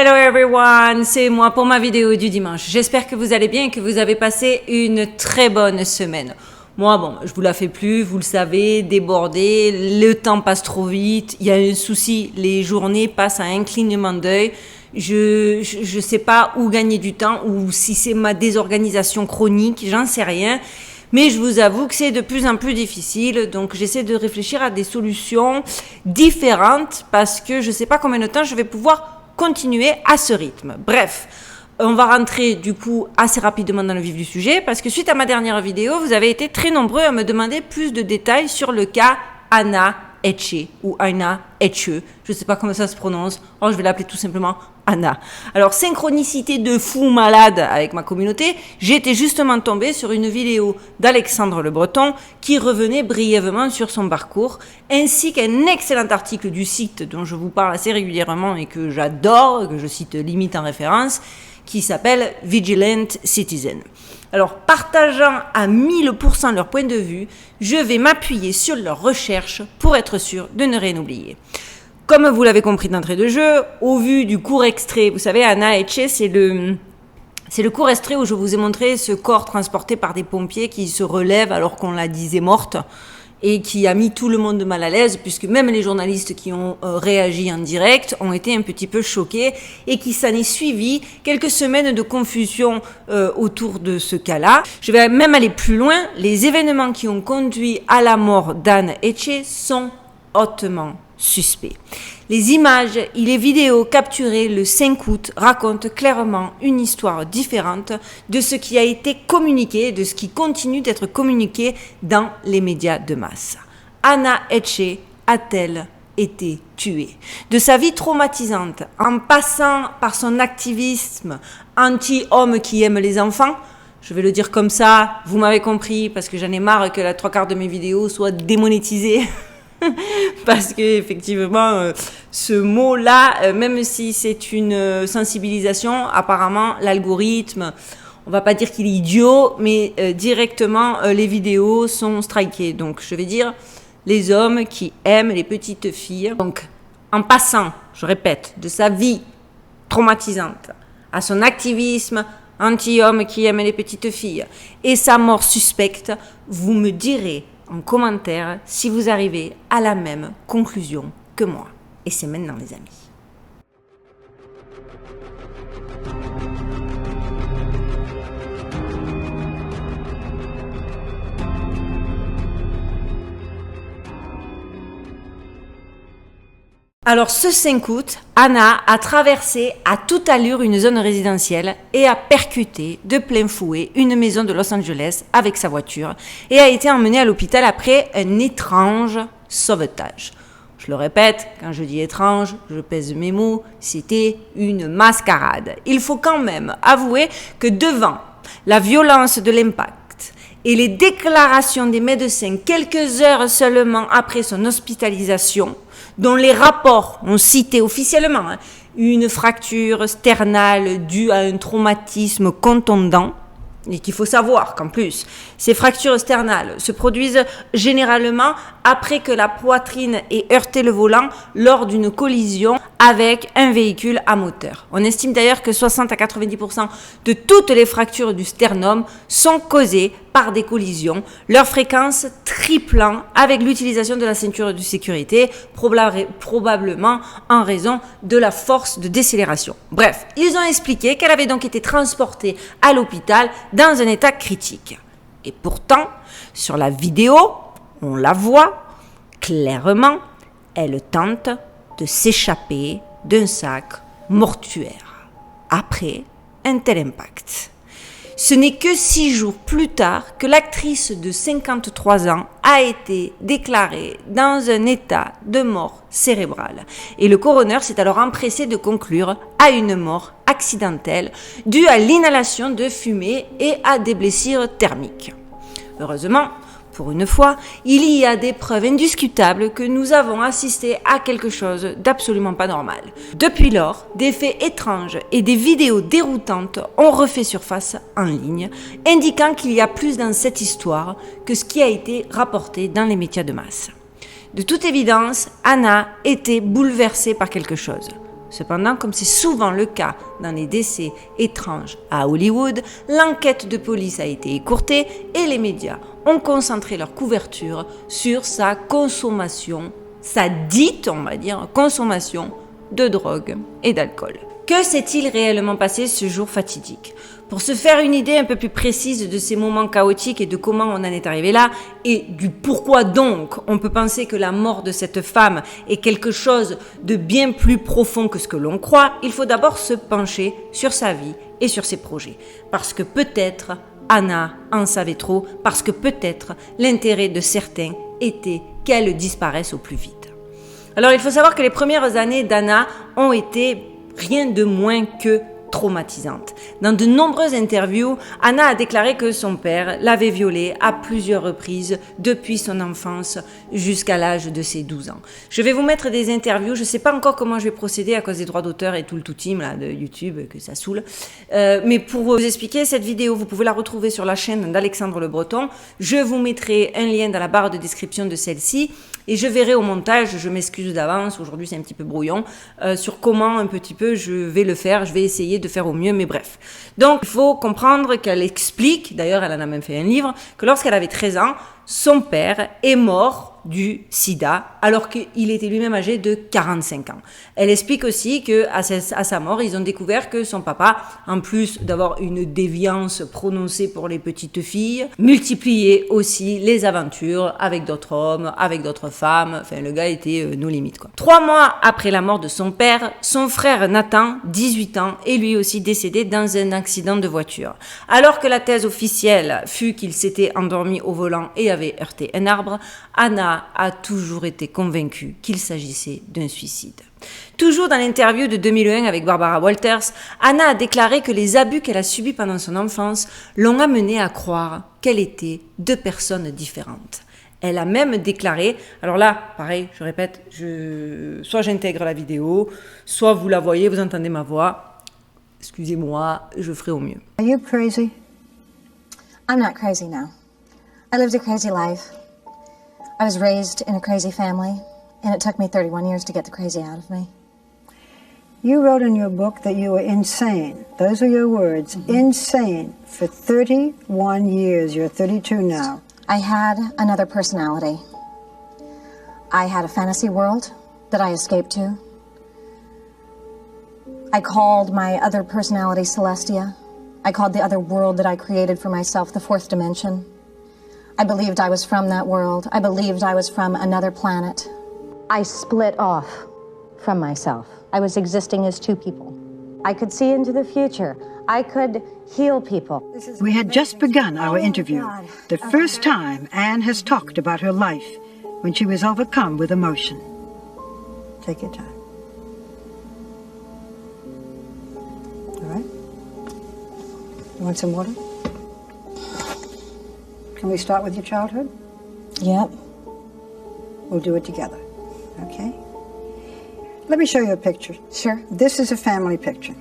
Hello everyone, c'est moi pour ma vidéo du dimanche. J'espère que vous allez bien et que vous avez passé une très bonne semaine. Moi, bon, je vous la fais plus, vous le savez, débordé, le temps passe trop vite, il y a un souci, les journées passent à un clignement d'œil. Je sais pas où gagner du temps ou si c'est ma désorganisation chronique, j'en sais rien. Mais je vous avoue que c'est de plus en plus difficile, donc j'essaie de réfléchir à des solutions différentes parce que je sais pas combien de temps je vais pouvoir continuer à ce rythme. Bref, on va rentrer du coup assez rapidement dans le vif du sujet parce que suite à ma dernière vidéo, vous avez été très nombreux à me demander plus de détails sur le cas Anna Etche ou Anna Etche, je sais pas comment ça se prononce, je vais l'appeler tout simplement Anna. Alors, synchronicité de fou malade avec ma communauté, j'étais justement tombée sur une vidéo d'Alexandre Le Breton qui revenait brièvement sur son parcours, ainsi qu'un excellent article du site dont je vous parle assez régulièrement et que j'adore, que je cite limite en référence, qui s'appelle Vigilant Citizen. Alors, partageant à 1000% leur point de vue, je vais m'appuyer sur leurs recherches pour être sûr de ne rien oublier. Comme vous l'avez compris d'entrée de jeu, au vu du court extrait, vous savez, Anna Etche, c'est le court extrait où je vous ai montré ce corps transporté par des pompiers qui se relève alors qu'on la disait morte et qui a mis tout le monde mal à l'aise puisque même les journalistes qui ont réagi en direct ont été un petit peu choqués et qui s'en est suivi quelques semaines de confusion autour de ce cas-là. Je vais même aller plus loin, les événements qui ont conduit à la mort d'Anna Etche sont hautement suspect. Les images et les vidéos capturées le 5 août racontent clairement une histoire différente de ce qui a été communiqué, de ce qui continue d'être communiqué dans les médias de masse. Anna Etche a-t-elle été tuée? De sa vie traumatisante, en passant par son activisme anti-homme qui aime les enfants, je vais le dire comme ça, vous m'avez compris, parce que j'en ai marre que la 3/4 de mes vidéos soient démonétisées. Parce que effectivement, ce mot-là, même si c'est une sensibilisation, apparemment l'algorithme, on va pas dire qu'il est idiot, mais directement les vidéos sont strikées. Donc je vais dire les hommes qui aiment les petites filles. Donc en passant, je répète, de sa vie traumatisante à son activisme anti-homme qui aime les petites filles et sa mort suspecte, vous me direz en commentaire si vous arrivez à la même conclusion que moi. Et c'est maintenant les amis. Alors ce 5 août, Anna a traversé à toute allure une zone résidentielle et a percuté de plein fouet une maison de Los Angeles avec sa voiture et a été emmenée à l'hôpital après un étrange sauvetage. Je le répète, quand je dis étrange, je pèse mes mots, c'était une mascarade. Il faut quand même avouer que devant la violence de l'impact et les déclarations des médecins quelques heures seulement après son hospitalisation, dont les rapports ont cité officiellement une fracture sternale due à un traumatisme contondant, et qu'il faut savoir qu'en plus, ces fractures sternales se produisent généralement après que la poitrine ait heurté le volant lors d'une collision avec un véhicule à moteur. On estime d'ailleurs que 60 à 90% de toutes les fractures du sternum sont causées par des collisions, leur fréquence triplant avec l'utilisation de la ceinture de sécurité, probablement en raison de la force de décélération. Bref, ils ont expliqué qu'elle avait donc été transportée à l'hôpital dans un état critique. Et pourtant, sur la vidéo, on la voit clairement, elle tente de s'échapper d'un sac mortuaire après un tel impact. Ce n'est que 6 jours plus tard que l'actrice de 53 ans a été déclarée dans un état de mort cérébrale. Et le coroner s'est alors empressé de conclure à une mort accidentelle due à l'inhalation de fumée et à des blessures thermiques. Heureusement, pour une fois, il y a des preuves indiscutables que nous avons assisté à quelque chose d'absolument pas normal. Depuis lors, des faits étranges et des vidéos déroutantes ont refait surface en ligne, indiquant qu'il y a plus dans cette histoire que ce qui a été rapporté dans les médias de masse. De toute évidence, Anna était bouleversée par quelque chose. Cependant, comme c'est souvent le cas dans les décès étranges à Hollywood, l'enquête de police a été écourtée et les médias ont concentré leur couverture sur sa consommation, sa dite, on va dire, consommation de drogue et d'alcool. Que s'est-il réellement passé ce jour fatidique ? Pour se faire une idée un peu plus précise de ces moments chaotiques et de comment on en est arrivé là, et du pourquoi donc on peut penser que la mort de cette femme est quelque chose de bien plus profond que ce que l'on croit, il faut d'abord se pencher sur sa vie et sur ses projets. Parce que peut-être Anna en savait trop, parce que peut-être l'intérêt de certains était qu'elle disparaisse au plus vite. Alors il faut savoir que les premières années d'Anna ont été rien de moins que traumatisante. Dans de nombreuses interviews, Anna a déclaré que son père l'avait violée à plusieurs reprises depuis son enfance jusqu'à l'âge de ses 12 ans. Je vais vous mettre des interviews, je ne sais pas encore comment je vais procéder à cause des droits d'auteur et tout le tout-team là, de YouTube, que ça saoule. Mais pour vous expliquer, cette vidéo, vous pouvez la retrouver sur la chaîne d'Alexandre Le Breton. Je vous mettrai un lien dans la barre de description de celle-ci. Et je verrai au montage, je m'excuse d'avance, aujourd'hui c'est un petit peu brouillon, sur comment un petit peu je vais le faire, je vais essayer de faire au mieux, mais bref. Donc il faut comprendre qu'elle explique, d'ailleurs elle en a même fait un livre, que lorsqu'elle avait 13 ans, son père est mort du sida, alors qu'il était lui-même âgé de 45 ans. Elle explique aussi qu'à sa mort, ils ont découvert que son papa, en plus d'avoir une déviance prononcée pour les petites filles, multipliait aussi les aventures avec d'autres hommes, avec d'autres femmes. Enfin, le gars était nos limites, quoi. 3 mois après la mort de son père, son frère Nathan, 18 ans, est lui aussi décédé dans un accident de voiture. Alors que la thèse officielle fut qu'il s'était endormi au volant et avait heurté un arbre, Anna a toujours été convaincue qu'il s'agissait d'un suicide. Toujours dans l'interview de 2001 avec Barbara Walters, Anna a déclaré que les abus qu'elle a subis pendant son enfance l'ont amenée à croire qu'elle était 2 personnes différentes. Elle a même déclaré, alors là, pareil, je répète, soit j'intègre la vidéo, soit vous la voyez, vous entendez ma voix. Excusez-moi, je ferai au mieux. Are you crazy? I'm not crazy now. I lived a crazy life. I was raised in a crazy family, and it took me 31 years to get the crazy out of me. You wrote in your book that you were insane. Those are your words, insane, for 31 years. You're 32 now. I had another personality. I had a fantasy world that I escaped to. I called my other personality Celestia. I called the other world that I created for myself the 4th dimension. I believed I was from that world. I believed I was from another planet. I split off from myself. I was existing as 2 people. I could see into the future. I could heal people. We had just begun our interview, the first time Anne has talked about her life when she was overcome with emotion. Take your time. All right? You want some water? Can we start with your childhood? Yep. We'll do it together, okay? Let me show you a picture. Sure. This is a family picture.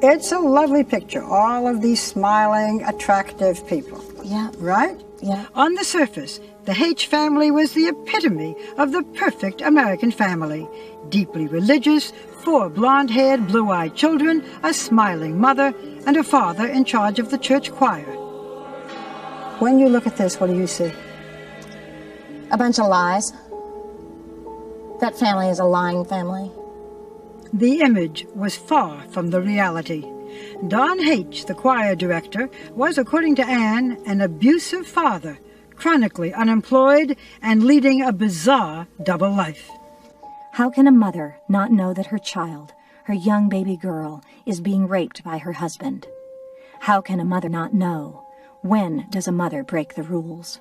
It's a lovely picture. All of these smiling, attractive people. Yeah. Right? Yeah. On the surface, the H family was the epitome of the perfect American family. Deeply religious, 4 blonde-haired, blue-eyed children, a smiling mother, and a father in charge of the church choir. When you look at this, what do you see? A bunch of lies. That family is a lying family. The image was far from the reality. Don H., the choir director, was, according to Anne, an abusive father, chronically unemployed and leading a bizarre double life. How can a mother not know that her child, her young baby girl, is being raped by her husband? How can a mother not know? When does a mother break the rules?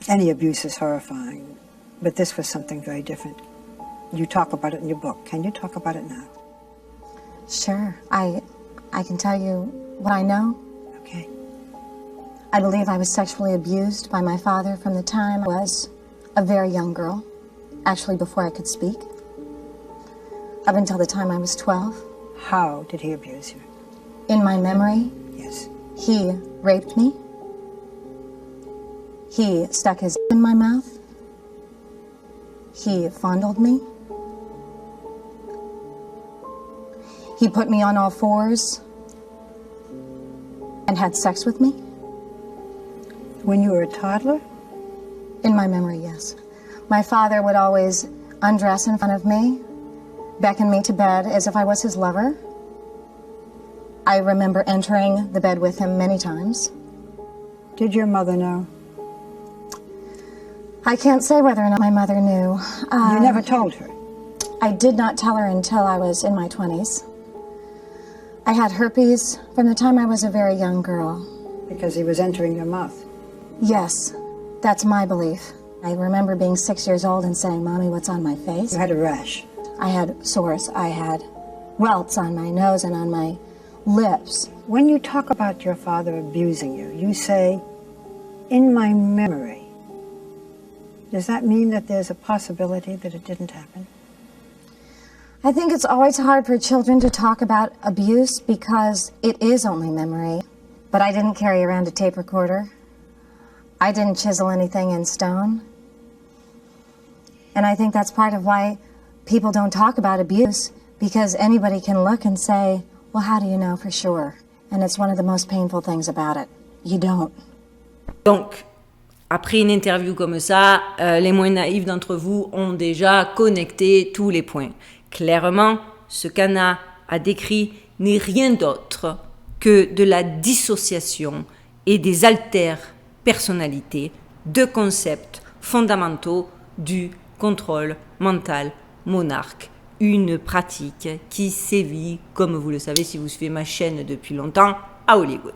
Any abuse is horrifying, but this was something very different. You talk about it in your book. Can you talk about it now? Sure. I can tell you what I know. Okay. I believe I was sexually abused by my father from the time I was a very young girl, actually before I could speak, up until the time I was 12. How did he abuse you? In my memory, Yes. he raped me. He stuck his in my mouth. He fondled me. He put me on all fours and had sex with me. When you were a toddler? In my memory, yes. My father would always undress in front of me, beckon me to bed as if I was his lover. I remember entering the bed with him many times. Did your mother know? I can't say whether or not my mother knew. You never told her? I did not tell her until I was in my 20s. I had herpes from the time I was a very young girl. Because he was entering your mouth. Yes, that's my belief. I remember being 6 years old and saying, "Mommy, what's on my face?" You had a rash. I had sores. I had welts on my nose and on my lips. When you talk about your father abusing you, you say, "in my memory." Does that mean that there's a possibility that it didn't happen? I think it's always hard for children to talk about abuse because it is only memory. But I didn't carry around a tape recorder. I didn't chisel anything in stone. And I think that's part of why people don't talk about abuse, because anybody can look and say, "Well, how do you know for sure?" And it's one of the most painful things about it. You don't. Donc, après une interview comme ça, les moins naïfs d'entre vous ont déjà connecté tous les points. Clairement, ce qu'Anna a décrit n'est rien d'autre que de la dissociation et des alter-personnalités de concepts fondamentaux du contrôle mental monarque. Une pratique qui sévit, comme vous le savez si vous suivez ma chaîne depuis longtemps, à Hollywood.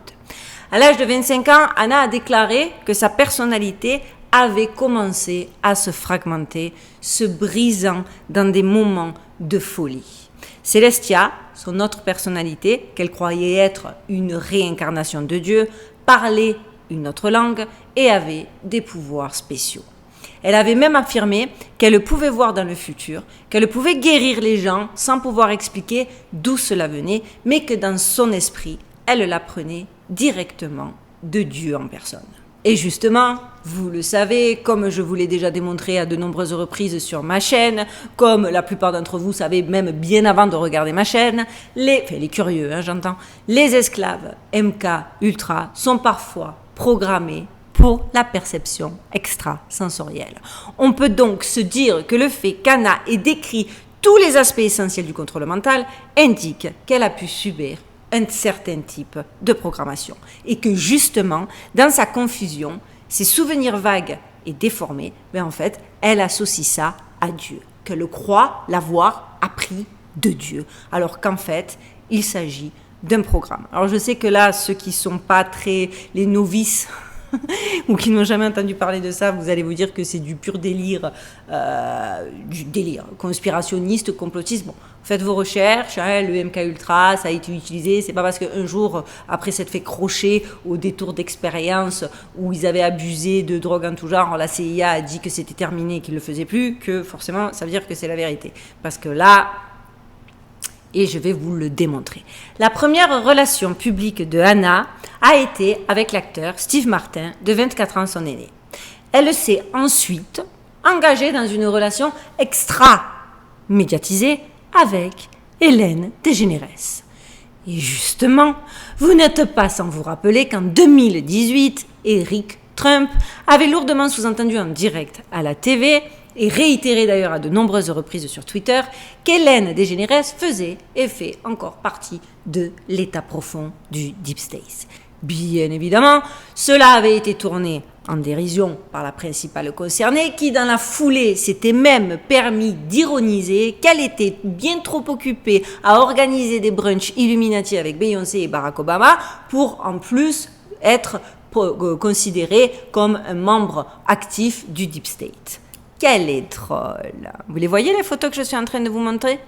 À l'âge de 25 ans, Anna a déclaré que sa personnalité avait commencé à se fragmenter, se brisant dans des moments de folie. Celestia, son autre personnalité, qu'elle croyait être une réincarnation de Dieu, parlait une autre langue et avait des pouvoirs spéciaux. Elle avait même affirmé qu'elle pouvait voir dans le futur, qu'elle pouvait guérir les gens sans pouvoir expliquer d'où cela venait, mais que dans son esprit, elle l'apprenait directement de Dieu en personne. Et justement, vous le savez, comme je vous l'ai déjà démontré à de nombreuses reprises sur ma chaîne, comme la plupart d'entre vous savez même bien avant de regarder ma chaîne, les curieux, j'entends, les esclaves MK Ultra sont parfois programmés pour la perception extrasensorielle. On peut donc se dire que le fait qu'Anna ait décrit tous les aspects essentiels du contrôle mental indique qu'elle a pu subir un certain type de programmation et que justement, dans sa confusion, ses souvenirs vagues et déformés, en fait, elle associe ça à Dieu, qu'elle croit l'avoir appris de Dieu, alors qu'en fait, il s'agit d'un programme. Alors je sais que là, ceux qui sont pas très les novices ou qui n'ont jamais entendu parler de ça, vous allez vous dire que c'est du pur délire, conspirationniste, complotiste. Bon, faites vos recherches, le MK Ultra, ça a été utilisé. C'est pas parce qu'un jour, après s'être fait crocher au détour d'expérience où ils avaient abusé de drogue en tout genre, la CIA a dit que c'était terminé et qu'ils le faisaient plus, que forcément, ça veut dire que c'est la vérité. Parce que là, et je vais vous le démontrer. La première relation publique de Anna a été avec l'acteur Steve Martin, de 24 ans, son aîné. Elle s'est ensuite engagée dans une relation extra-médiatisée avec Ellen DeGeneres. Et justement, vous n'êtes pas sans vous rappeler qu'en 2018, Eric Trump avait lourdement sous-entendu en direct à la TV et réitéré d'ailleurs à de nombreuses reprises sur Twitter qu'Ellen DeGeneres faisait et fait encore partie de l'état profond du Deep State. Bien évidemment, cela avait été tourné en dérision par la principale concernée qui, dans la foulée, s'était même permis d'ironiser qu'elle était bien trop occupée à organiser des brunchs Illuminati avec Beyoncé et Barack Obama pour en plus être considérée comme un membre actif du Deep State. Quelle est drôle. Vous les voyez les photos que je suis en train de vous montrer ?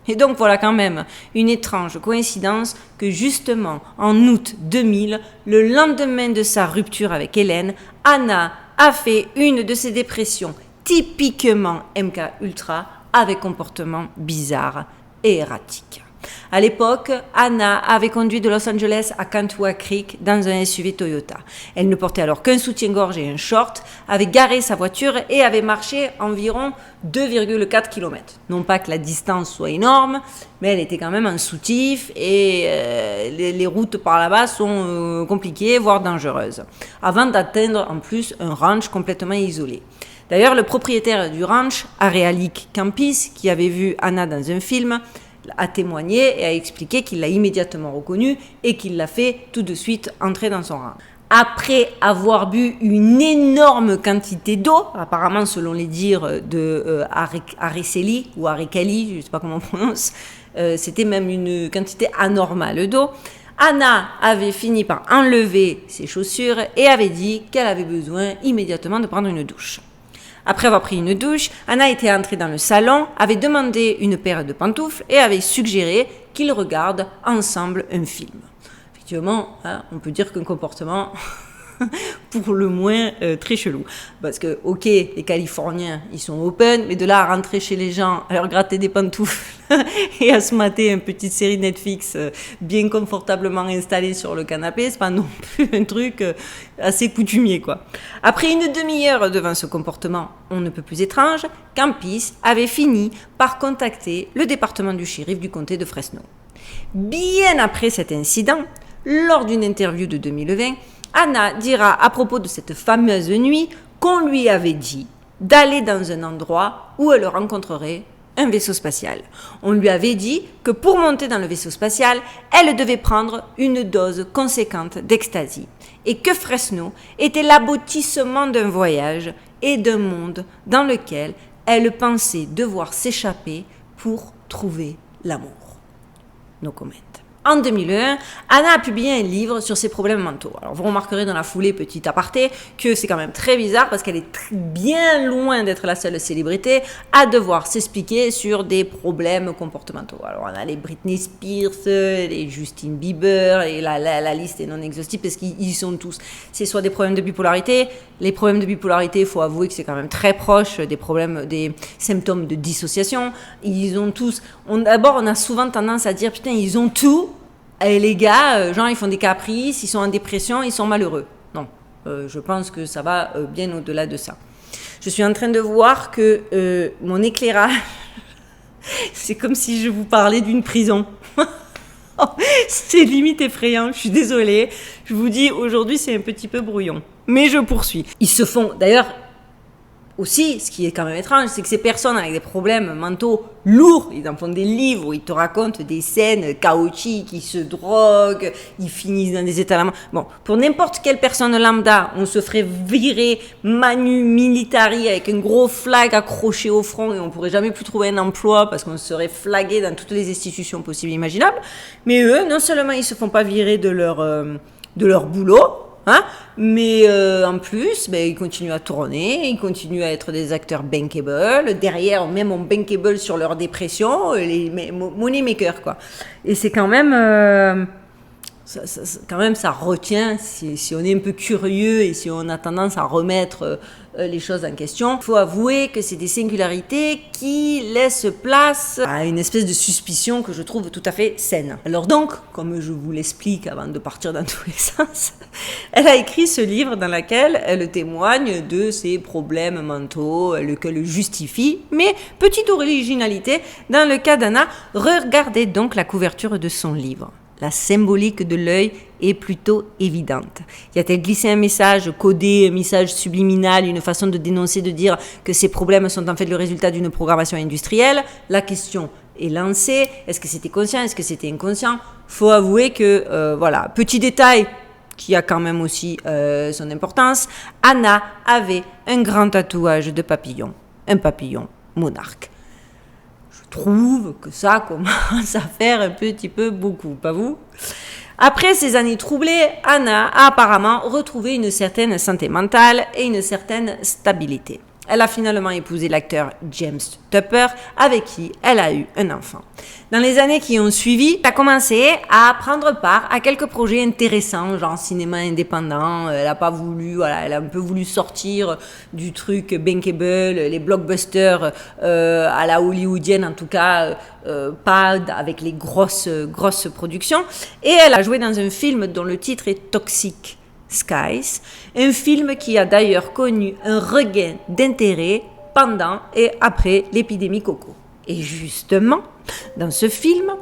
Et donc voilà quand même une étrange coïncidence que justement en août 2000, le lendemain de sa rupture avec Hélène, Anna a fait une de ses dépressions typiquement MK Ultra avec comportement bizarre et erratique. À l'époque, Anna avait conduit de Los Angeles à Cantua Creek dans un SUV Toyota. Elle ne portait alors qu'un soutien-gorge et un short, avait garé sa voiture et avait marché environ 2,4 km. Non pas que la distance soit énorme, mais elle était quand même en soutif et les routes par là-bas sont compliquées, voire dangereuses. Avant d'atteindre en plus un ranch complètement isolé. D'ailleurs, le propriétaire du ranch, Arealik Campis, qui avait vu Anna dans un film, a témoigné et a expliqué qu'il l'a immédiatement reconnue et qu'il l'a fait tout de suite entrer dans son ranch. Après avoir bu une énorme quantité d'eau, apparemment selon les dires de Ariceli ou Aricali, je ne sais pas comment on prononce, c'était même une quantité anormale d'eau, Anna avait fini par enlever ses chaussures et avait dit qu'elle avait besoin immédiatement de prendre une douche. Après avoir pris une douche, Anna était entrée dans le salon, avait demandé une paire de pantoufles et avait suggéré qu'ils regardent ensemble un film. Effectivement, hein, on peut dire qu'un comportement pour le moins très chelou. Parce que, ok, les Californiens, ils sont open, mais de là à rentrer chez les gens, à leur gratter des pantoufles et à se mater une petite série Netflix bien confortablement installée sur le canapé, c'est pas non plus un truc assez coutumier, quoi. Après une demi-heure devant ce comportement on ne peut plus étrange, Campis avait fini par contacter le département du shérif du comté de Fresno. Bien après cet incident, lors d'une interview de 2020, Anna dira à propos de cette fameuse nuit qu'on lui avait dit d'aller dans un endroit où elle rencontrerait un vaisseau spatial. On lui avait dit que pour monter dans le vaisseau spatial, elle devait prendre une dose conséquente d'ecstasy et que Fresno était l'aboutissement d'un voyage et d'un monde dans lequel elle pensait devoir s'échapper pour trouver l'amour. No comment. En 2001, Anna a publié un livre sur ses problèmes mentaux. Alors vous remarquerez dans la foulée, petit aparté, que c'est quand même très bizarre parce qu'elle est bien loin d'être la seule célébrité à devoir s'expliquer sur des problèmes comportementaux. Alors on a les Britney Spears, les Justin Bieber, et la liste est non exhaustive parce qu'ils sont tous. C'est soit des problèmes de bipolarité. Les problèmes de bipolarité, il faut avouer que c'est quand même très proche des symptômes de dissociation. Ils ont tous. D'abord, on a souvent tendance à dire putain, ils ont tout. Et les gars, genre ils font des caprices, ils sont en dépression, ils sont malheureux. Non, je pense que ça va bien au-delà de ça. Je suis en train de voir que mon éclairage, c'est comme si je vous parlais d'une prison. C'est limite effrayant, je suis désolée. Je vous dis, aujourd'hui c'est un petit peu brouillon. Mais je poursuis. Ils se font, d'ailleurs, aussi, ce qui est quand même étrange, c'est que ces personnes avec des problèmes mentaux lourds, ils en font des livres où ils te racontent des scènes chaotiques, ils se droguent, ils finissent dans des états... Bon, pour n'importe quelle personne lambda, on se ferait virer manu militari avec un gros flag accroché au front et on pourrait jamais plus trouver un emploi parce qu'on serait flagué dans toutes les institutions possibles et imaginables. Mais eux, non seulement ils se font pas virer de leur boulot, hein, mais en plus, ils continuent à tourner, ils continuent à être des acteurs bankable. Derrière, même on bankable sur leur dépression, les money makers, quoi. Et c'est quand même, ça retient, si on est un peu curieux et si on a tendance à remettre les choses en question. Il faut avouer que c'est des singularités qui laissent place à une espèce de suspicion que je trouve tout à fait saine. Alors donc, comme je vous l'explique avant de partir dans tous les sens, elle a écrit ce livre dans lequel elle témoigne de ses problèmes mentaux, lequel le justifie, mais petite originalité, dans le cas d'Anna, regardez donc la couverture de son livre. La symbolique de l'œil est plutôt évidente. Y a-t-elle glissé un message codé, un message subliminal, une façon de dénoncer, de dire que ces problèmes sont en fait le résultat d'une programmation industrielle? La question est lancée. Est-ce que c'était conscient? Est-ce que c'était inconscient? Faut avouer que, voilà, petit détail qui a quand même aussi son importance, Anna avait un grand tatouage de papillon, un papillon monarque. Je trouve que ça commence à faire un petit peu beaucoup, pas vous? Après ces années troublées, Anna a apparemment retrouvé une certaine santé mentale et une certaine stabilité. Elle a finalement épousé l'acteur James Tupper, avec qui elle a eu un enfant. Dans les années qui ont suivi, elle a commencé à prendre part à quelques projets intéressants, genre cinéma indépendant. Elle a pas voulu, voilà, elle a un peu voulu sortir du truc bankable, les blockbusters à la hollywoodienne, en tout cas, pas avec les grosses productions. Et elle a joué dans un film dont le titre est Toxic Skies, un film qui a d'ailleurs connu un regain d'intérêt pendant et après l'épidémie Coco. Et justement, dans ce film,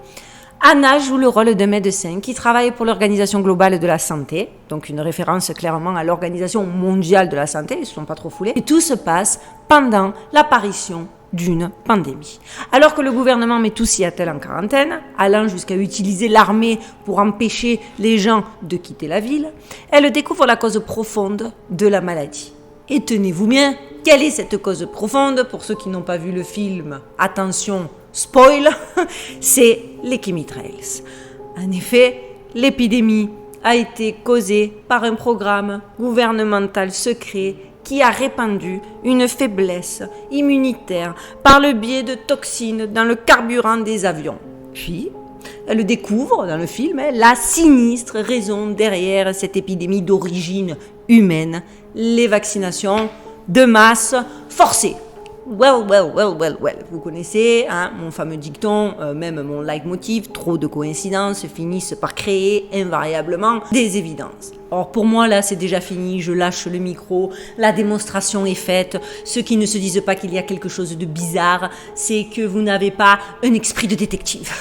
Anna joue le rôle d'un médecin qui travaille pour l'Organisation globale de la santé, donc une référence clairement à l'Organisation mondiale de la santé, ils ne se sont pas trop foulés. Et tout se passe pendant l'apparition d'une pandémie. Alors que le gouvernement met tout Seattle en quarantaine, allant jusqu'à utiliser l'armée pour empêcher les gens de quitter la ville, elle découvre la cause profonde de la maladie. Et tenez-vous bien, quelle est cette cause profonde? Pour ceux qui n'ont pas vu le film, attention, spoil, c'est les chemtrails. En effet, l'épidémie a été causée par un programme gouvernemental secret qui a répandu une faiblesse immunitaire par le biais de toxines dans le carburant des avions. Puis, elle découvre dans le film la sinistre raison derrière cette épidémie d'origine humaine, les vaccinations de masse forcées. Well. Vous connaissez mon fameux dicton, même mon leitmotiv, trop de coïncidences finissent par créer invariablement des évidences. Or pour moi là c'est déjà fini, je lâche le micro, la démonstration est faite. Ceux qui ne se disent pas qu'il y a quelque chose de bizarre, c'est que vous n'avez pas un esprit de détective.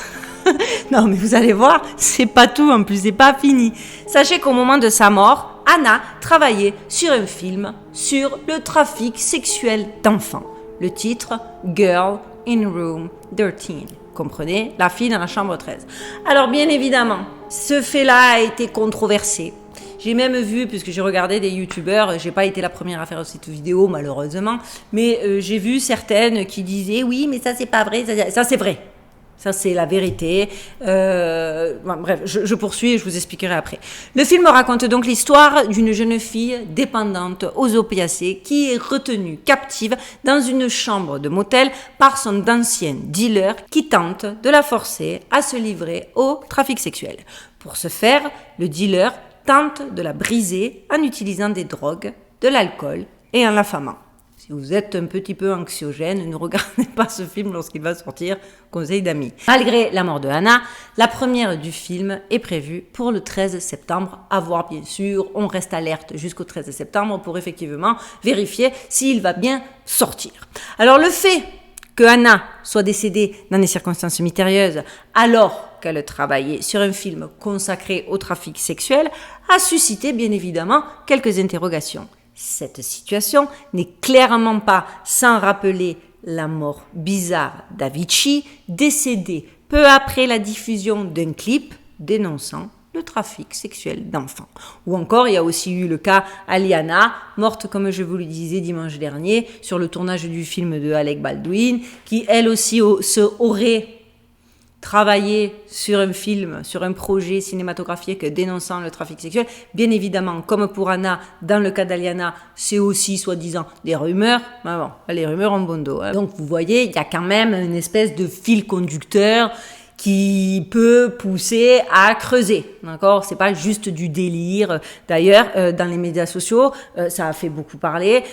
Non mais vous allez voir, c'est pas tout, en plus c'est pas fini. Sachez qu'au moment de sa mort, Anna travaillait sur un film sur le trafic sexuel d'enfants. Le titre, Girl in Room 13. Comprenez, la fille dans la chambre 13. Alors bien évidemment, ce fait-là a été controversé. J'ai même vu, puisque j'ai regardé des youtubeurs, j'ai pas été la première à faire cette vidéo malheureusement, mais j'ai vu certaines qui disaient oui mais ça c'est pas vrai, ça c'est vrai. Ça, c'est la vérité. Bref, je poursuis et je vous expliquerai après. Le film raconte donc l'histoire d'une jeune fille dépendante aux opiacés qui est retenue captive dans une chambre de motel par son ancien dealer qui tente de la forcer à se livrer au trafic sexuel. Pour ce faire, le dealer tente de la briser en utilisant des drogues, de l'alcool et en l'affamant. Si vous êtes un petit peu anxiogène, ne regardez pas ce film lorsqu'il va sortir, conseil d'amis. Malgré la mort de Anna, la première du film est prévue pour le 13 septembre. À voir bien sûr, on reste alerte jusqu'au 13 septembre pour effectivement vérifier s'il va bien sortir. Alors le fait que Anna soit décédée dans des circonstances mystérieuses alors qu'elle travaillait sur un film consacré au trafic sexuel a suscité bien évidemment quelques interrogations. Cette situation n'est clairement pas sans rappeler la mort bizarre d'Avicii, décédé peu après la diffusion d'un clip dénonçant le trafic sexuel d'enfants. Ou encore, il y a aussi eu le cas Aliana, morte comme je vous le disais dimanche dernier, sur le tournage du film de Alec Baldwin, qui elle aussi aurait travailler sur un film, sur un projet cinématographique dénonçant le trafic sexuel. Bien évidemment, comme pour Anna, dans le cas d'Aliana, c'est aussi soi-disant des rumeurs. Mais bon, les rumeurs ont bon dos. Donc vous voyez, il y a quand même une espèce de fil conducteur qui peut pousser à creuser, d'accord? C'est pas juste du délire. D'ailleurs, dans les médias sociaux, ça a fait beaucoup parler.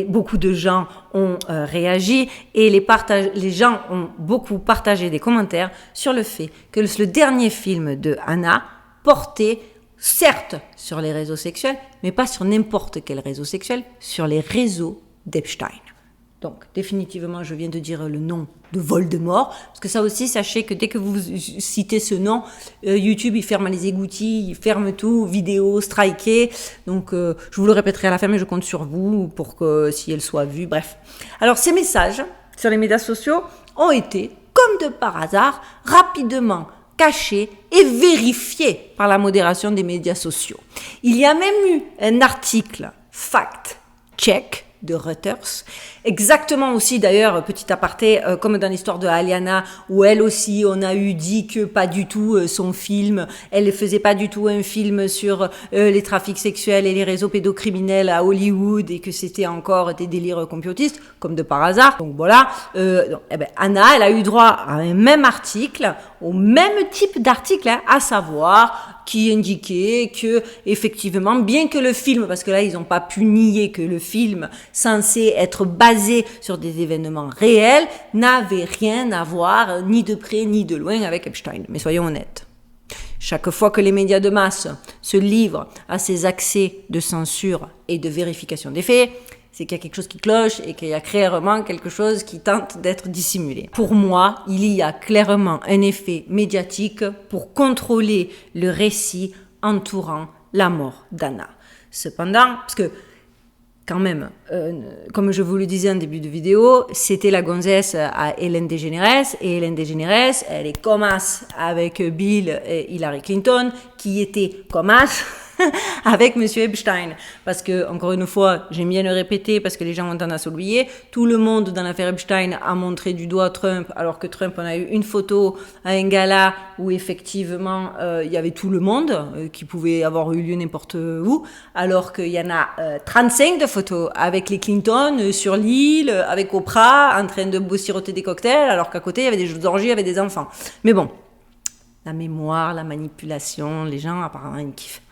Beaucoup de gens ont réagi et les gens ont beaucoup partagé des commentaires sur le fait que le dernier film de Anna portait certes sur les réseaux sexuels, mais pas sur n'importe quel réseau sexuel, sur les réseaux d'Epstein. Donc, définitivement, je viens de dire le nom de Voldemort, parce que ça aussi, sachez que dès que vous citez ce nom, YouTube, il ferme les égouttis, il ferme tout, vidéo, striké. Donc, je vous le répéterai à la fin, mais je compte sur vous pour que, si elle soit vue, bref. Alors, ces messages sur les médias sociaux ont été, comme de par hasard, rapidement cachés et vérifiés par la modération des médias sociaux. Il y a même eu un article fact-check de Reuters. Exactement aussi d'ailleurs, petit aparté, comme dans l'histoire de Aliana, où elle aussi, on a eu dit que pas du tout son film, elle ne faisait pas du tout un film sur les trafics sexuels et les réseaux pédocriminels à Hollywood et que c'était encore des délires complotistes, comme de par hasard. Donc voilà, Anna, elle a eu droit à un même article, au même type d'article, hein, à savoir qui indiquait que effectivement, bien que le film, parce que là ils n'ont pas pu nier que le film censé être basé sur des événements réels n'avait rien à voir ni de près ni de loin avec Epstein. Mais soyons honnêtes. Chaque fois que les médias de masse se livrent à ces accès de censure et de vérification des faits, c'est qu'il y a quelque chose qui cloche et qu'il y a clairement quelque chose qui tente d'être dissimulé. Pour moi, il y a clairement un effet médiatique pour contrôler le récit entourant la mort d'Anna. Cependant, parce que quand même, comme je vous le disais en début de vidéo, c'était la gonzesse à Ellen DeGeneres, et Ellen DeGeneres, elle est comme as avec Bill et Hillary Clinton, qui étaient comme as avec Monsieur Epstein. Parce que, encore une fois, j'aime bien le répéter parce que les gens ont tendance à s'oublier, tout le monde dans l'affaire Epstein a montré du doigt Trump, alors que Trump, on a eu une photo à un gala où effectivement il y avait tout le monde qui pouvait avoir eu lieu n'importe où, alors qu'il y en a 35 de photos avec les Clinton sur l'île, avec Oprah en train de siroter des cocktails, alors qu'à côté il y avait des orgies avec des enfants. Mais bon, la mémoire, la manipulation, les gens apparemment ils kiffent.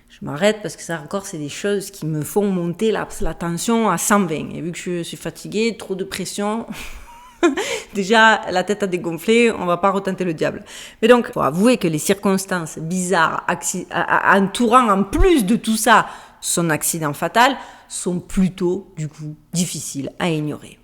Je m'arrête parce que ça encore, c'est des choses qui me font monter la tension à 120. Et vu que je suis fatiguée, trop de pression, déjà la tête a dégonflé, on va pas retenter le diable. Mais donc, faut avouer que les circonstances bizarres entourant en plus de tout ça son accident fatal sont plutôt, du coup, difficiles à ignorer.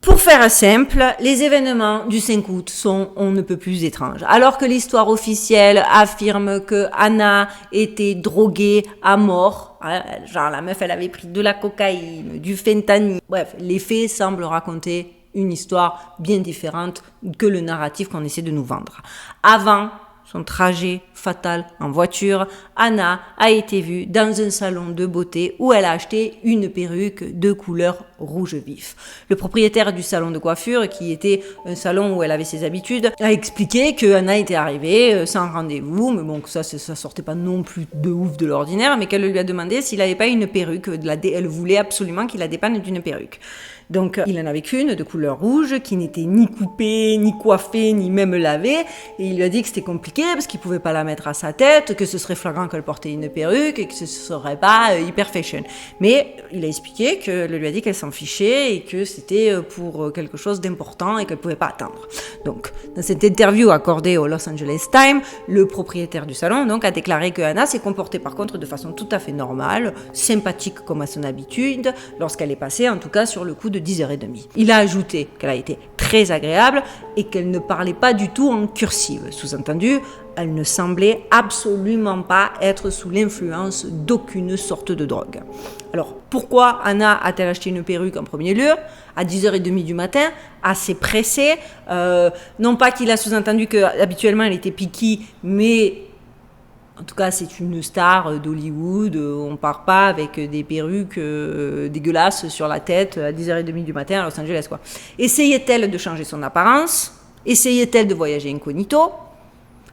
Pour faire simple, les événements du 5 août sont on ne peut plus étranges. Alors que l'histoire officielle affirme que Anna était droguée à mort, genre la meuf elle avait pris de la cocaïne, du fentanyl, bref, les faits semblent raconter une histoire bien différente que le narratif qu'on essaie de nous vendre. Avant son trajet fatal en voiture, Anna a été vue dans un salon de beauté où elle a acheté une perruque de couleur rouge vif. Le propriétaire du salon de coiffure, qui était un salon où elle avait ses habitudes, a expliqué que Anna était arrivée sans rendez-vous, mais bon, que ça sortait pas non plus de ouf de l'ordinaire, mais qu'elle lui a demandé s'il n'avait pas une perruque. Elle voulait absolument qu'il la dépanne d'une perruque. Donc, il en avait qu'une de couleur rouge qui n'était ni coupée, ni coiffée, ni même lavée. Et il lui a dit que c'était compliqué parce qu'il pouvait pas la mettre à sa tête, que ce serait flagrant qu'elle portait une perruque et que ce serait pas hyper fashion. Mais il a expliqué que lui a dit qu'elle s'en fichait et que c'était pour quelque chose d'important et qu'elle pouvait pas attendre. Donc, dans cette interview accordée au Los Angeles Times, le propriétaire du salon donc a déclaré que Anna s'est comportée par contre de façon tout à fait normale, sympathique comme à son habitude, lorsqu'elle est passée en tout cas sur le coup de 10h30. Il a ajouté qu'elle a été très agréable et qu'elle ne parlait pas du tout en cursive. Sous-entendu, elle ne semblait absolument pas être sous l'influence d'aucune sorte de drogue. Alors, pourquoi Anna a-t-elle acheté une perruque en premier lieu, à 10h30 du matin, assez pressée, non pas qu'il a sous-entendu qu'habituellement elle était picky, mais en tout cas, c'est une star d'Hollywood. On part pas avec des perruques dégueulasses sur la tête à 10h30 du matin à Los Angeles, quoi. Essayait-elle de changer son apparence? Essayait-elle de voyager incognito?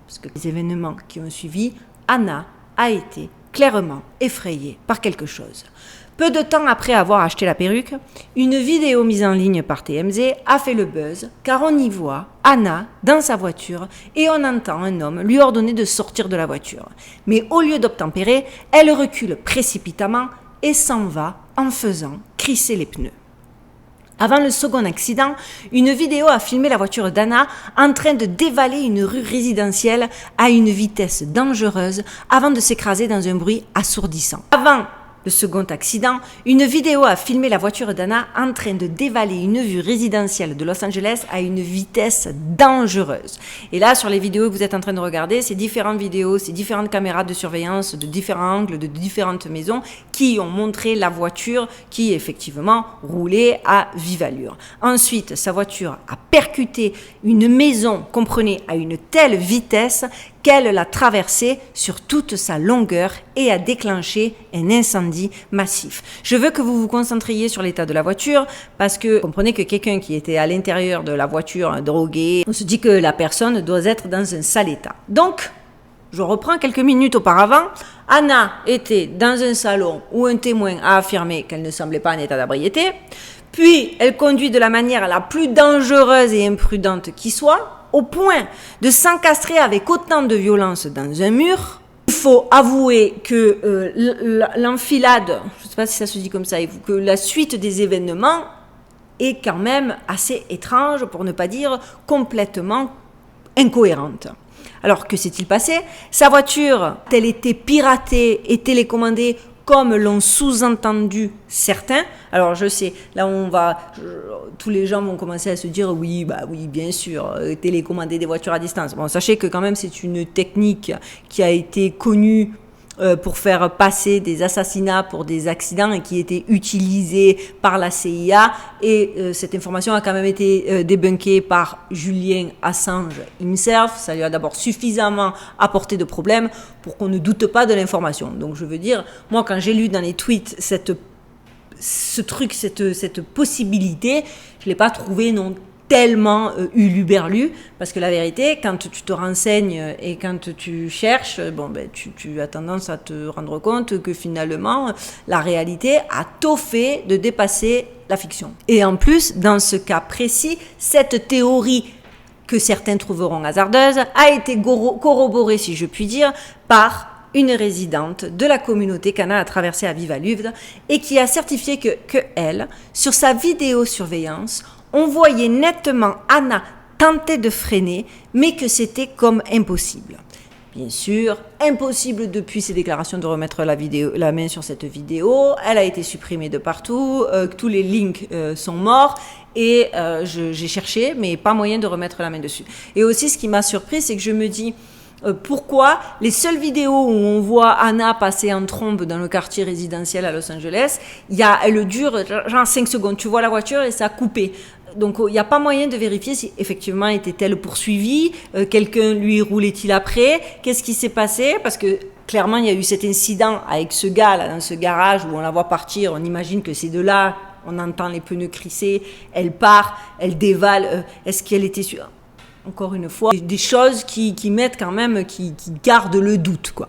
Parce que les événements qui ont suivi, Anna a été clairement effrayée par quelque chose. Peu de temps après avoir acheté la perruque, une vidéo mise en ligne par TMZ a fait le buzz car on y voit Anna dans sa voiture et on entend un homme lui ordonner de sortir de la voiture. Mais au lieu d'obtempérer, elle recule précipitamment et s'en va en faisant crisser les pneus. Avant le second accident, une vidéo a filmé la voiture d'Anna en train de dévaler une rue résidentielle à une vitesse dangereuse avant de s'écraser dans un bruit assourdissant. Avant le second accident, une vidéo a filmé la voiture d'Anna en train de dévaler une rue résidentielle de Los Angeles à une vitesse dangereuse. Et là, sur les vidéos que vous êtes en train de regarder, ces différentes vidéos, ces différentes caméras de surveillance de différents angles, de différentes maisons qui ont montré la voiture qui, effectivement, roulait à vive allure. Ensuite, sa voiture a percuté une maison, comprenez, à une telle vitesse qu'elle l'a traversée sur toute sa longueur et a déclenché un incendie massif. Je veux que vous vous concentriez sur l'état de la voiture parce que vous comprenez que quelqu'un qui était à l'intérieur de la voiture drogué, on se dit que la personne doit être dans un sale état. Donc, je reprends quelques minutes auparavant, Anna était dans un salon où un témoin a affirmé qu'elle ne semblait pas en état d'ébriété, puis elle conduit de la manière la plus dangereuse et imprudente qui soit, au point de s'encastrer avec autant de violence dans un mur. Il faut avouer que l'enfilade, je ne sais pas si ça se dit comme ça, que la suite des événements est quand même assez étrange, pour ne pas dire complètement incohérente. Alors, que s'est-il passé? Sa voiture, elle était piratée et télécommandée comme l'ont sous-entendu certains. Alors, je sais, là, tous les gens vont commencer à se dire, oui, bien sûr, télécommander des voitures à distance. Bon, sachez que quand même, c'est une technique qui a été connue pour faire passer des assassinats pour des accidents et qui était utilisée par la CIA. Et cette information a quand même été débunkée par Julian Assange himself. Ça lui a d'abord suffisamment apporté de problèmes pour qu'on ne doute pas de l'information. Donc je veux dire, moi quand j'ai lu dans les tweets cette possibilité, je ne l'ai pas trouvé non tellement uluberlu, parce que la vérité, quand tu te renseignes et quand tu cherches, tu as tendance à te rendre compte que finalement, la réalité a tôt fait de dépasser la fiction. Et en plus, dans ce cas précis, cette théorie que certains trouveront hasardeuse a été corroborée, si je puis dire, par une résidente de la communauté qu'Anna a traversée à vive allure et qui a certifié que elle, sur sa vidéosurveillance, on voyait nettement Anna tenter de freiner, mais que c'était comme impossible. Bien sûr, impossible depuis ses déclarations de remettre la main sur cette vidéo. Elle a été supprimée de partout, tous les links sont morts et j'ai cherché, mais pas moyen de remettre la main dessus. Et aussi, ce qui m'a surpris, c'est que je me dis, pourquoi les seules vidéos où on voit Anna passer en trombe dans le quartier résidentiel à Los Angeles, elle dure genre 5 secondes. Tu vois la voiture et ça a coupé. Donc il n'y a pas moyen de vérifier si effectivement était-elle poursuivie, quelqu'un lui roulait-il après, qu'est-ce qui s'est passé, parce que clairement il y a eu cet incident avec ce gars là dans ce garage où on la voit partir, on imagine que c'est de là, on entend les pneus crisser, elle part, elle dévale, est-ce qu'elle était sûre? Encore une fois, des choses qui mettent quand même, qui gardent le doute, quoi.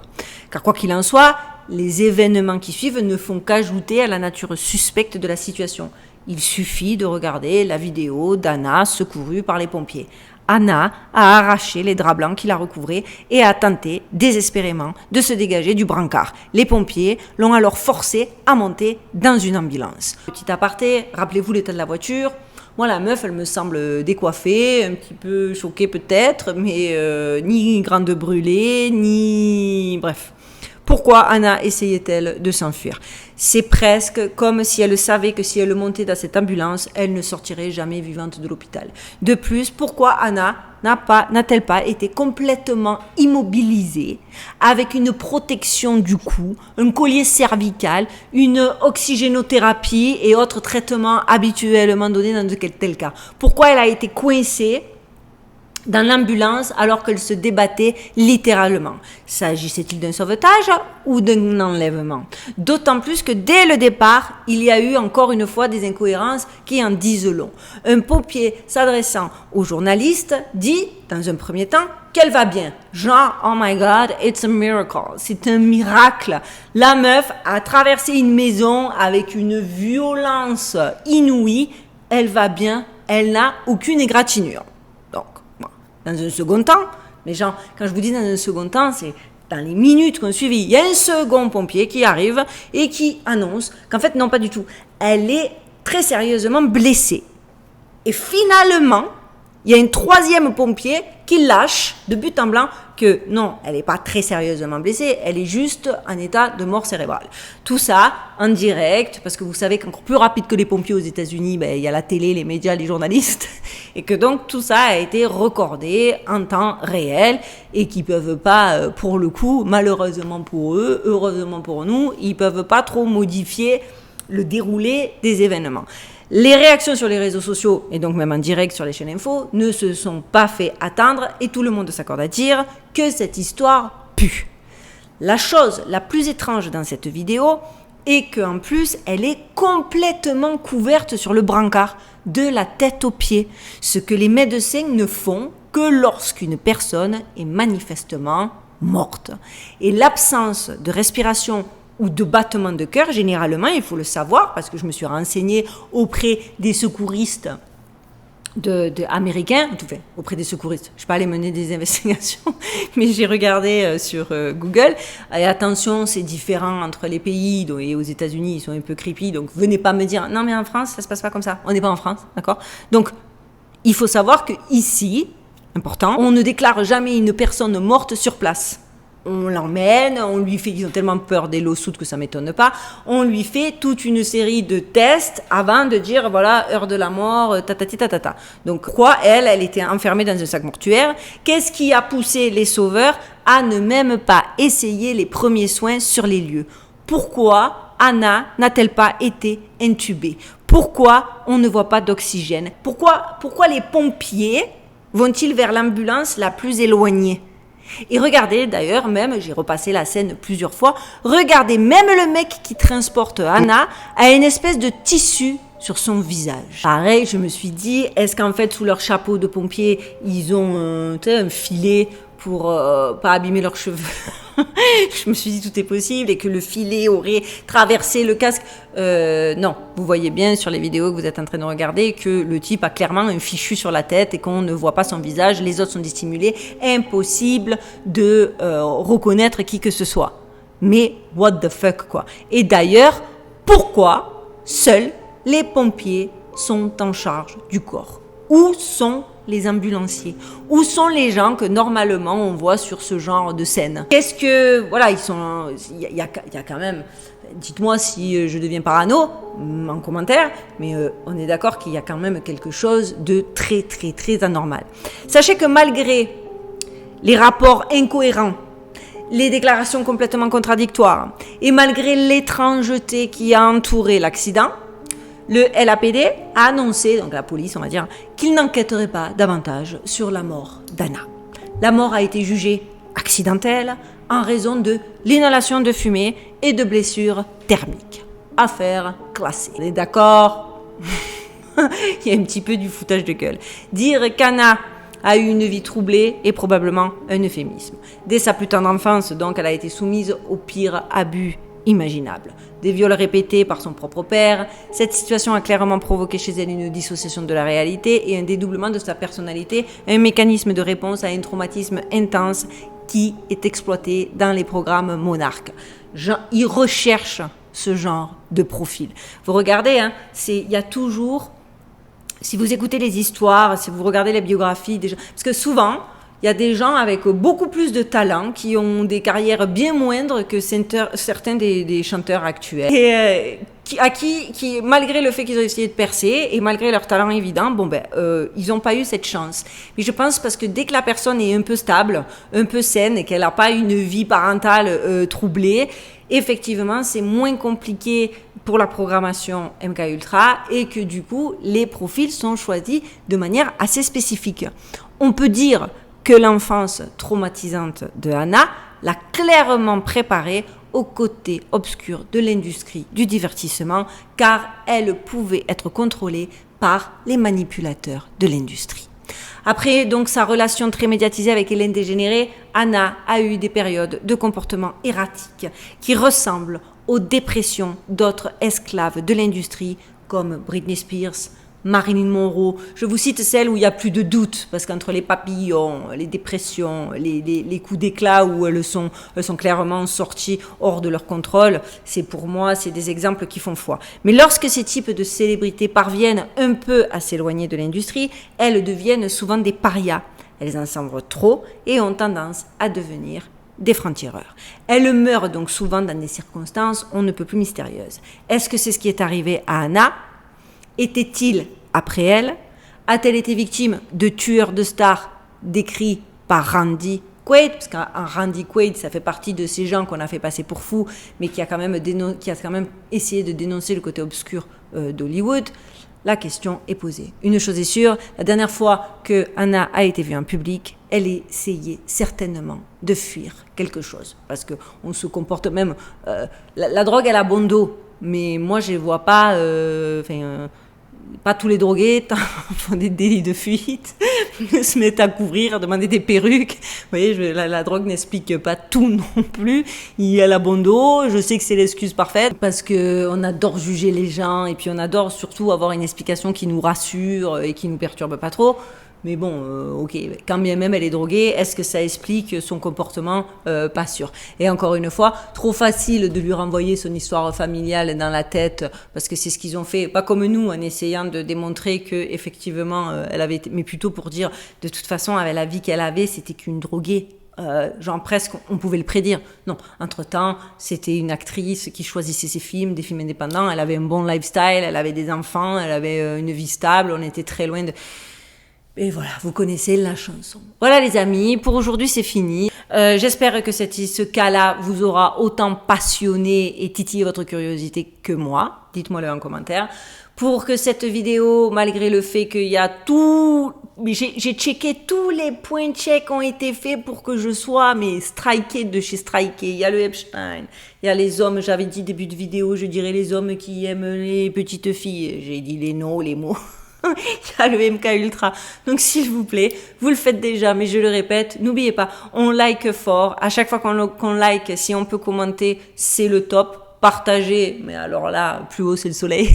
Car quoi qu'il en soit, les événements qui suivent ne font qu'ajouter à la nature suspecte de la situation. Il suffit de regarder la vidéo d'Anna secourue par les pompiers. Anna a arraché les draps blancs qui la recouvraient et a tenté désespérément de se dégager du brancard. Les pompiers l'ont alors forcée à monter dans une ambulance. Petit aparté, rappelez-vous l'état de la voiture. Moi, la meuf, elle me semble décoiffée, un petit peu choquée peut-être, mais ni grande brûlée, ni... Bref. Pourquoi Anna essayait-elle de s'enfuir? C'est presque comme si elle savait que si elle montait dans cette ambulance, elle ne sortirait jamais vivante de l'hôpital. De plus, pourquoi Anna n'a-t-elle pas été complètement immobilisée avec une protection du cou, un collier cervical, une oxygénothérapie et autres traitements habituellement donnés dans de tels cas? Pourquoi elle a été coincée dans l'ambulance alors qu'elle se débattait littéralement? S'agissait-il d'un sauvetage ou d'un enlèvement? D'autant plus que dès le départ, il y a eu encore une fois des incohérences qui en disent long. Un pompier s'adressant aux journalistes dit, dans un premier temps, qu'elle va bien. Genre, oh my God, it's a miracle. C'est un miracle. La meuf a traversé une maison avec une violence inouïe. Elle va bien. Elle n'a aucune égratignure. Dans un second temps, les gens, quand je vous dis dans un second temps, c'est dans les minutes qu'on suivit, il y a un second pompier qui arrive et qui annonce qu'en fait, non, pas du tout. Elle est très sérieusement blessée. Et finalement, il y a un troisième pompier qui lâche de but en blanc que non, elle n'est pas très sérieusement blessée, elle est juste en état de mort cérébrale. Tout ça en direct, parce que vous savez qu'encore plus rapide que les pompiers aux États-Unis, il y a la télé, les médias, les journalistes, et que donc tout ça a été recordé en temps réel et qu'ils peuvent pas, pour le coup, malheureusement pour eux, heureusement pour nous, ils peuvent pas trop modifier le déroulé des événements. Les réactions sur les réseaux sociaux, et donc même en direct sur les chaînes info, ne se sont pas fait attendre et tout le monde s'accorde à dire que cette histoire pue. La chose la plus étrange dans cette vidéo est qu'en plus, elle est complètement couverte sur le brancard, de la tête aux pieds, ce que les médecins ne font que lorsqu'une personne est manifestement morte. Et l'absence de respiration ou de battement de cœur, généralement, il faut le savoir, parce que je me suis renseignée auprès des secouristes américains, tout fait, auprès des secouristes. Je ne suis pas allée mener des investigations, mais j'ai regardé sur Google. Et attention, c'est différent entre les pays, et aux États-Unis, ils sont un peu creepy, donc venez pas me dire, non mais en France, ça ne se passe pas comme ça. On n'est pas en France, d'accord? Donc, il faut savoir qu'ici, important, on ne déclare jamais une personne morte sur place. On l'emmène, on lui fait, ils ont tellement peur des lawsuits que ça ne m'étonne pas, on lui fait toute une série de tests avant de dire, voilà, heure de la mort, tatati tatata. Donc, quoi, elle était enfermée dans un sac mortuaire. Qu'est-ce qui a poussé les sauveurs à ne même pas essayer les premiers soins sur les lieux? Pourquoi Anna n'a-t-elle pas été intubée? Pourquoi on ne voit pas d'oxygène? Pourquoi les pompiers vont-ils vers l'ambulance la plus éloignée? Et regardez, d'ailleurs, même, j'ai repassé la scène plusieurs fois, regardez, même le mec qui transporte Anna a une espèce de tissu sur son visage. Pareil, je me suis dit, est-ce qu'en fait, sous leur chapeau de pompier, ils ont un filet pour pas abîmer leurs cheveux? Je me suis dit, tout est possible, et que le filet aurait traversé le casque. Non, vous voyez bien sur les vidéos que vous êtes en train de regarder que le type a clairement un fichu sur la tête et qu'on ne voit pas son visage, les autres sont dissimulés, impossible de reconnaître qui que ce soit. Mais what the fuck, quoi. Et d'ailleurs, pourquoi seuls les pompiers sont en charge du corps? Où sont les ambulanciers? Où sont les gens que normalement on voit sur ce genre de scène? Qu'est-ce que, voilà, il y a quand même, dites-moi si je deviens parano en commentaire, mais on est d'accord qu'il y a quand même quelque chose de très très très anormal. Sachez que malgré les rapports incohérents, les déclarations complètement contradictoires et malgré l'étrangeté qui a entouré l'accident, le LAPD a annoncé, donc la police on va dire, qu'il n'enquêterait pas davantage sur la mort d'Anna. La mort a été jugée accidentelle en raison de l'inhalation de fumée et de blessures thermiques. Affaire classée. On est d'accord? Il y a un petit peu du foutage de gueule. Dire qu'Anna a eu une vie troublée est probablement un euphémisme. Dès sa plus tendre enfance, donc, elle a été soumise aux pires abus imaginables. Des viols répétés par son propre père. Cette situation a clairement provoqué chez elle une dissociation de la réalité et un dédoublement de sa personnalité, un mécanisme de réponse à un traumatisme intense qui est exploité dans les programmes Monarch. Ils recherchent ce genre de profil. Vous regardez, il y a toujours, si vous écoutez les histoires, si vous regardez les biographies des gens, parce que souvent, il y a des gens avec beaucoup plus de talent qui ont des carrières bien moindres que certains des chanteurs actuels. Et qui, malgré le fait qu'ils ont essayé de percer et malgré leur talent évident, ils n'ont pas eu cette chance. Mais je pense parce que dès que la personne est un peu stable, un peu saine et qu'elle n'a pas une vie parentale troublée, effectivement, c'est moins compliqué pour la programmation MK Ultra et que du coup, les profils sont choisis de manière assez spécifique. On peut dire que l'enfance traumatisante de Anna l'a clairement préparée au côté obscur de l'industrie du divertissement, car elle pouvait être contrôlée par les manipulateurs de l'industrie. Après donc sa relation très médiatisée avec Ellen DeGeneres, Anna a eu des périodes de comportement erratique qui ressemblent aux dépressions d'autres esclaves de l'industrie comme Britney Spears, Marilyn Monroe. Je vous cite celles où il n'y a plus de doute, parce qu'entre les papillons, les dépressions, les coups d'éclat où elles sont clairement sorties hors de leur contrôle, pour moi, c'est des exemples qui font foi. Mais lorsque ces types de célébrités parviennent un peu à s'éloigner de l'industrie, elles deviennent souvent des parias. Elles en savent trop et ont tendance à devenir des francs-tireurs. Elles meurent donc souvent dans des circonstances on ne peut plus mystérieuses. Est-ce que c'est ce qui est arrivé à Anna ? Était-il après elle? A-t-elle été victime de tueurs de stars décrits par Randy Quaid? Parce qu'un Randy Quaid, ça fait partie de ces gens qu'on a fait passer pour fous, mais qui a quand même essayé de dénoncer le côté obscur d'Hollywood. la question est posée. Une chose est sûre, la dernière fois que Anna a été vue en public, elle essayait certainement de fuir quelque chose. Parce qu'on se comporte même... la drogue, elle a bon dos. Mais moi, je ne vois pas... pas tous les drogués font des délits de fuite, se mettent à couvrir, à demander des perruques. Vous voyez, la drogue n'explique pas tout non plus. Il y a la bon dos, je sais que c'est l'excuse parfaite, parce qu'on adore juger les gens, et puis on adore surtout avoir une explication qui nous rassure et qui nous perturbe pas trop. Mais bon, ok, quand bien même elle est droguée, est-ce que ça explique son comportement? Pas sûr. Et encore une fois, trop facile de lui renvoyer son histoire familiale dans la tête, parce que c'est ce qu'ils ont fait, pas comme nous, en essayant de démontrer que effectivement, elle avait été, mais plutôt pour dire, de toute façon, avec la vie qu'elle avait, c'était qu'une droguée. Genre presque, on pouvait le prédire. Non, entre-temps, c'était une actrice qui choisissait ses films, des films indépendants, elle avait un bon lifestyle, elle avait des enfants, elle avait une vie stable, on était très loin de... Et voilà, vous connaissez la chanson. Voilà les amis, pour aujourd'hui c'est fini. J'espère que ce cas-là vous aura autant passionné et titillé votre curiosité que moi. Dites-moi-le en commentaire. Pour que cette vidéo, malgré le fait qu'il y a tout... J'ai checké tous les points check ont été faits pour que je sois striké de chez striké. Il y a le Epstein, il y a les hommes, j'avais dit début de vidéo, je dirais les hommes qui aiment les petites filles. J'ai dit les noms, les mots. Il y a le MK Ultra. Donc s'il vous plaît, vous le faites déjà, mais je le répète, n'oubliez pas, on like fort. À chaque fois qu'on like, si on peut commenter, c'est le top. Partagez, mais alors là, plus haut c'est le soleil.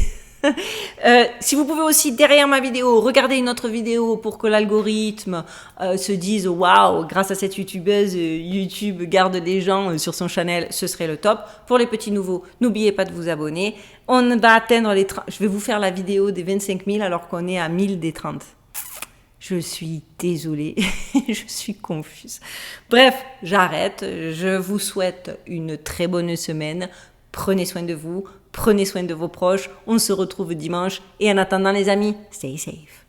Si vous pouvez aussi derrière ma vidéo regarder une autre vidéo pour que l'algorithme se dise waouh, grâce à cette youtubeuse, YouTube garde les gens sur son channel, ce serait le top. Pour les petits nouveaux, n'oubliez pas de vous abonner. On va atteindre les 30. Je vais vous faire la vidéo des 25 000 alors qu'on est à 1000 des 30. Je suis désolée, je suis confuse. Bref, j'arrête. Je vous souhaite une très bonne semaine. Prenez soin de vous, prenez soin de vos proches. On se retrouve dimanche. Et en attendant les amis, stay safe.